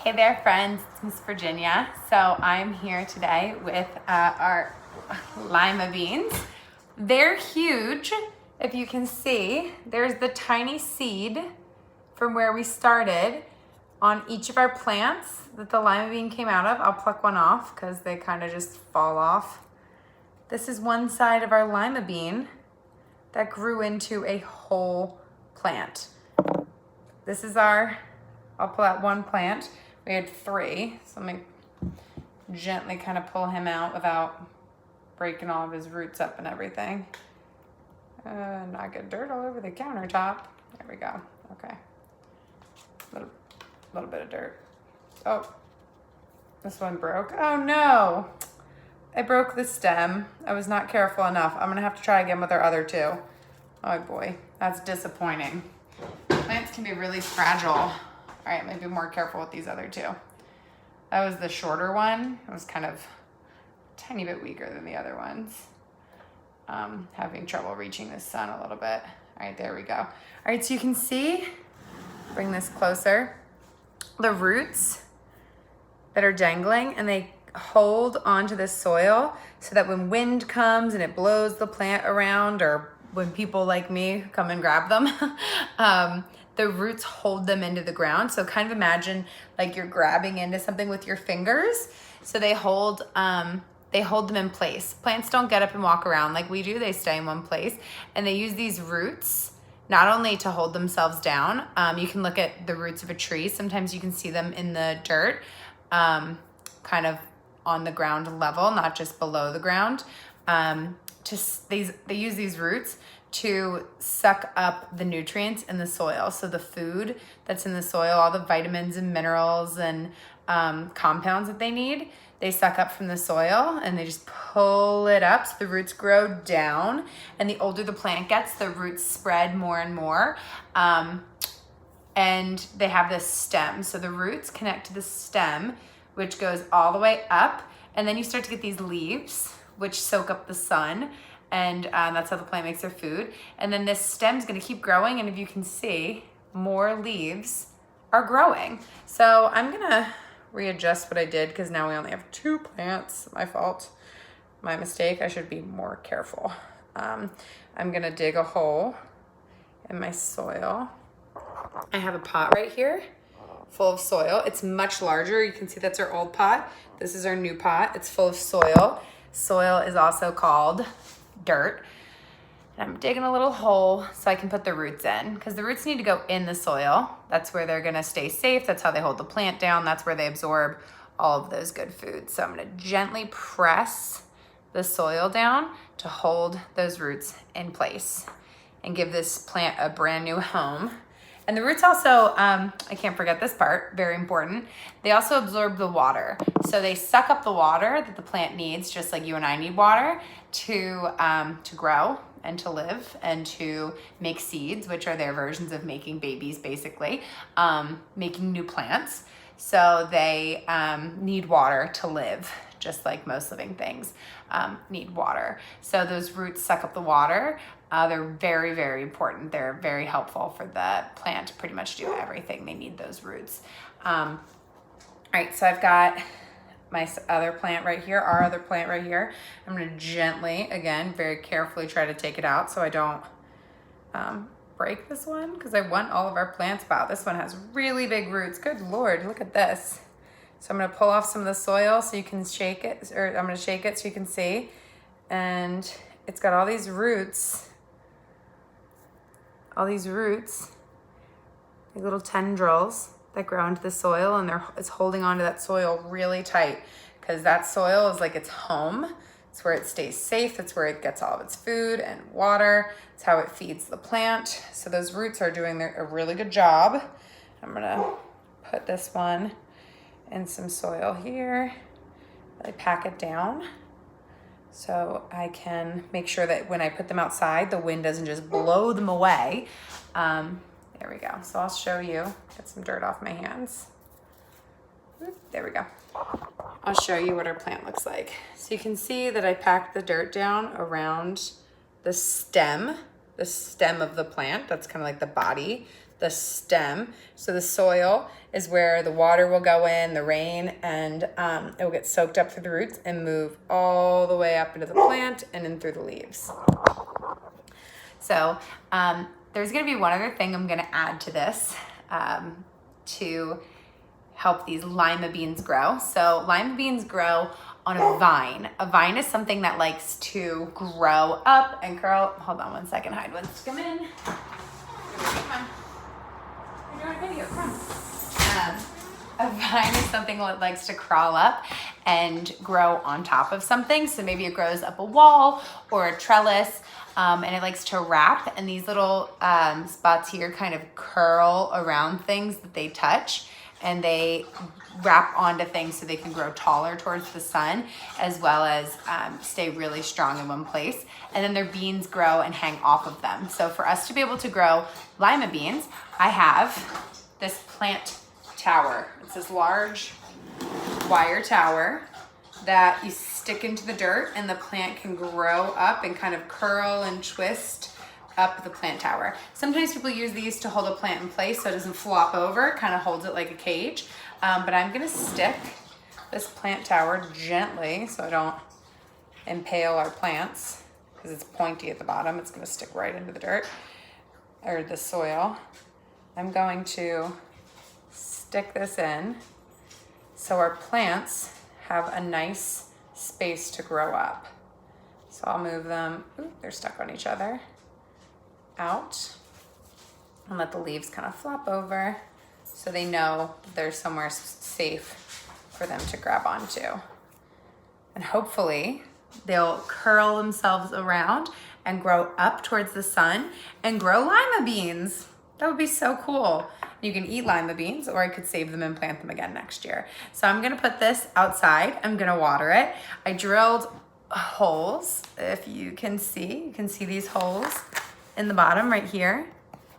Hey there, friends. It's Miss Virginia. So I'm here today with our Lima beans. They're huge. If you can see, there's the tiny seed from where we started on each of our plants that the lima bean came out of. I'll pluck one off because they kind of just fall off. This is one side of our lima bean that grew into a whole plant. This is I'll pull out one plant. We had 3, so let me gently kind of pull him out without breaking all of his roots up and everything. Not get dirt all over the countertop. There we go. Okay. Little bit of dirt. Oh, this one broke. Oh no! I broke the stem. I was not careful enough. I'm gonna have to try again with our other 2. Oh boy, that's disappointing. Plants can be really fragile. All right, maybe more careful with these other 2. That was the shorter one. It was kind of a tiny bit weaker than the other ones. Having trouble reaching the sun a little bit. All right, there we go. All right, so you can see, bring this closer, the roots that are dangling, and they hold onto the soil so that when wind comes and it blows the plant around, or when people like me come and grab them, the roots hold them into the ground. So kind of imagine like you're grabbing into something with your fingers. So they hold them in place. Plants don't get up and walk around like we do. They stay in one place, and they use these roots not only to hold themselves down. You can look at the roots of a tree. Sometimes you can see them in the dirt, kind of on the ground level, not just below the ground. They use these roots to suck up the nutrients in the soil. So the food that's in the soil, all the vitamins and minerals and compounds that they need, they suck up from the soil and they just pull it up. So the roots grow down, and the older the plant gets, the roots spread more and more. And they have this stem. So the roots connect to the stem, which goes all the way up. And then you start to get these leaves, which soak up the sun. And that's how the plant makes their food. And then this stem's gonna keep growing, and if you can see, more leaves are growing. So I'm gonna readjust what I did because now we only have 2 plants. My fault, my mistake. I should be more careful. I'm gonna dig a hole in my soil. I have a pot right here full of soil. It's much larger. You can see that's our old pot. This is our new pot. It's full of soil. Soil is also called dirt. And I'm digging a little hole so I can put the roots in, because the roots need to go in the soil. That's where they're gonna stay safe. That's how they hold the plant down. That's where they absorb all of those good foods. So I'm gonna gently press the soil down to hold those roots in place and give this plant a brand new home. And the roots also, I can't forget this part, very important. They also absorb the water. So they suck up the water that the plant needs, just like you and I need water to grow and to live and to make seeds, which are their versions of making babies, basically, making new plants. So they need water to live, just like most living things need water. So those roots suck up the water. They're very, very important. They're very helpful for the plant to pretty much do everything. They need those roots. All right, so I've got my other plant right here, our other plant right here. I'm gonna gently, again, very carefully try to take it out so I don't break this one, because I want all of our plants. Wow, this one has really big roots. Good Lord, look at this. So I'm gonna pull off some of the soil so you can shake it, or I'm gonna shake it so you can see. And it's got all these roots, these little tendrils that grow into the soil, and it's holding onto that soil really tight, because that soil is like its home. It's where it stays safe. That's where it gets all of its food and water. It's how it feeds the plant. So those roots are doing a really good job. I'm gonna put this one in some soil here. I pack it down so I can make sure that when I put them outside, the wind doesn't just blow them away. There we go. So I'll show you, get some dirt off my hands. There we go. I'll show you what our plant looks like. So you can see that I packed the dirt down around the stem of the plant. That's kind of like the body, the stem. So the soil is where the water will go in, the rain, and it will get soaked up through the roots and move all the way up into the plant and in through the leaves. So there's gonna be one other thing I'm gonna add to this to help these lima beans grow. So lima beans grow on a vine. A vine is something that likes to grow up and curl. Hold on one second, Hyde wants to come in. Come on. You're doing a video, come on. A vine is something that likes to crawl up and grow on top of something. So maybe it grows up a wall or a trellis, and it likes to wrap, and these little spots here kind of curl around things that they touch, and they wrap onto things so they can grow taller towards the sun, as well as stay really strong in one place. And then their beans grow and hang off of them. So for us to be able to grow lima beans, I have this plant tower. It's this large wire tower that you stick into the dirt, and the plant can grow up and kind of curl and twist up the plant tower. Sometimes people use these to hold a plant in place so it doesn't flop over, kind of holds it like a cage. But I'm gonna stick this plant tower gently so I don't impale our plants, because it's pointy at the bottom. It's gonna stick right into the dirt or the soil. I'm going to stick this in so our plants have a nice space to grow up. So I'll move them, ooh, they're stuck on each other, out, and let the leaves kind of flop over so they know there's somewhere safe for them to grab onto. And hopefully they'll curl themselves around and grow up towards the sun and grow lima beans. That would be so cool. You can eat lima beans, or I could save them and plant them again next year. So I'm gonna put this outside. I'm gonna water it. I drilled holes, if you can see these holes in the bottom right here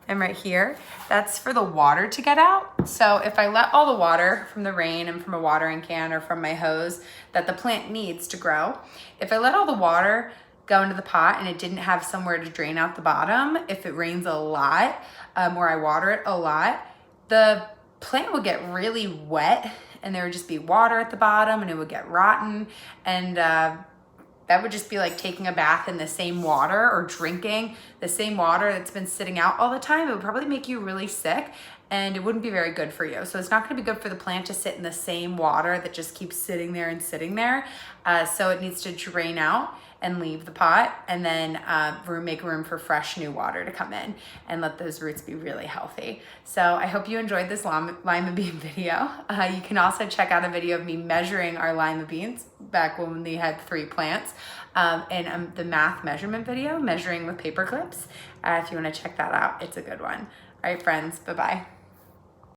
and right here. That's for the water to get out. So if I let all the water from the rain and from a watering can or from my hose that the plant needs to grow, if I let all the water go into the pot and it didn't have somewhere to drain out the bottom, if it rains a lot or I water it a lot, the plant would get really wet and there would just be water at the bottom and it would get rotten, and that would just be like taking a bath in the same water or drinking the same water that's been sitting out all the time. It would probably make you really sick and it wouldn't be very good for you. So it's not gonna be good for the plant to sit in the same water that just keeps sitting there and sitting there. So it needs to drain out and leave the pot, and then make room for fresh new water to come in and let those roots be really healthy. So I hope you enjoyed this lima bean video. You can also check out a video of me measuring our lima beans back when we had 3 plants, and the math measurement video, measuring with paper clips. If you wanna check that out, it's a good one. All right, friends, bye-bye.